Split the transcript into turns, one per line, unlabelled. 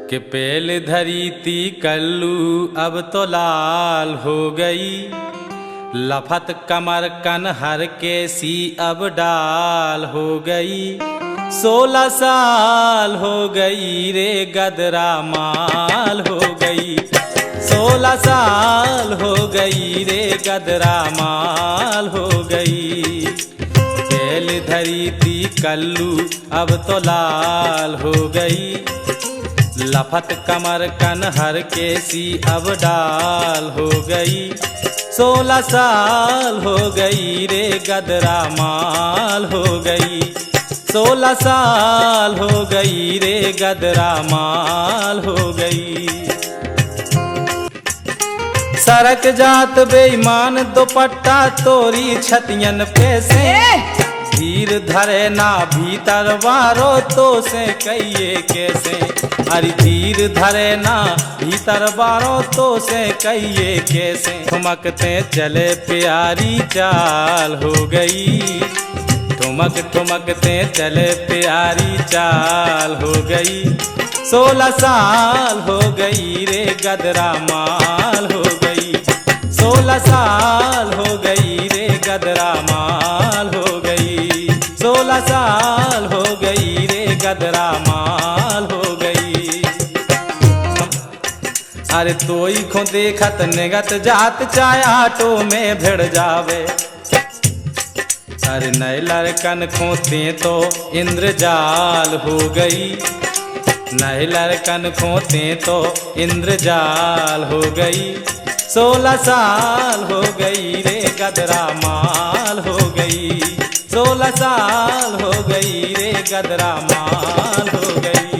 कि पेल धरी थी कल्लू अब तो लाल हो गई, लफत कमर कनहर के सी अब डाल हो गई। 16 साल हो गई रे गदरा माल हो गई, 16 साल हो गई रे गदरा माल हो गई। पेल धरी थी कल्लू अब तो लाल हो गई, लफत कमर कनहर के सी अब डाल हो गई। 16 साल हो गई रे गदरा माल हो गई, 16 साल हो गई रे गदरा माल हो गई। सरक जात बेईमान दुपट्टा तोरी छतियन पे से, धीर धरे ना भीतर बारो तो से कहिए कैसे। अरे धीर धरे ना भीतर बारो तो से कहिए कैसे। ठुमकते चले प्यारी चाल हो गई, ठुमक ठुमकते चले प्यारी चाल हो गई। 16 साल हो गई रे गदरा माल हो गई, 16 साल हो गई रे गदरा माल हो गई, 16 साल हो गई रे गदरा माल हो गई। अरे तोई को देखत निगत जात चाय आटो में भिड़ जावे, अरे नए लड़कन खोते तो इंद्रजाल हो गई, नए लड़कन खोते तो इंद्रजाल हो गई। 16 साल हो गई रे गदरा माल हो गई, 16 साल हो गई रे गदरा माल हो गई।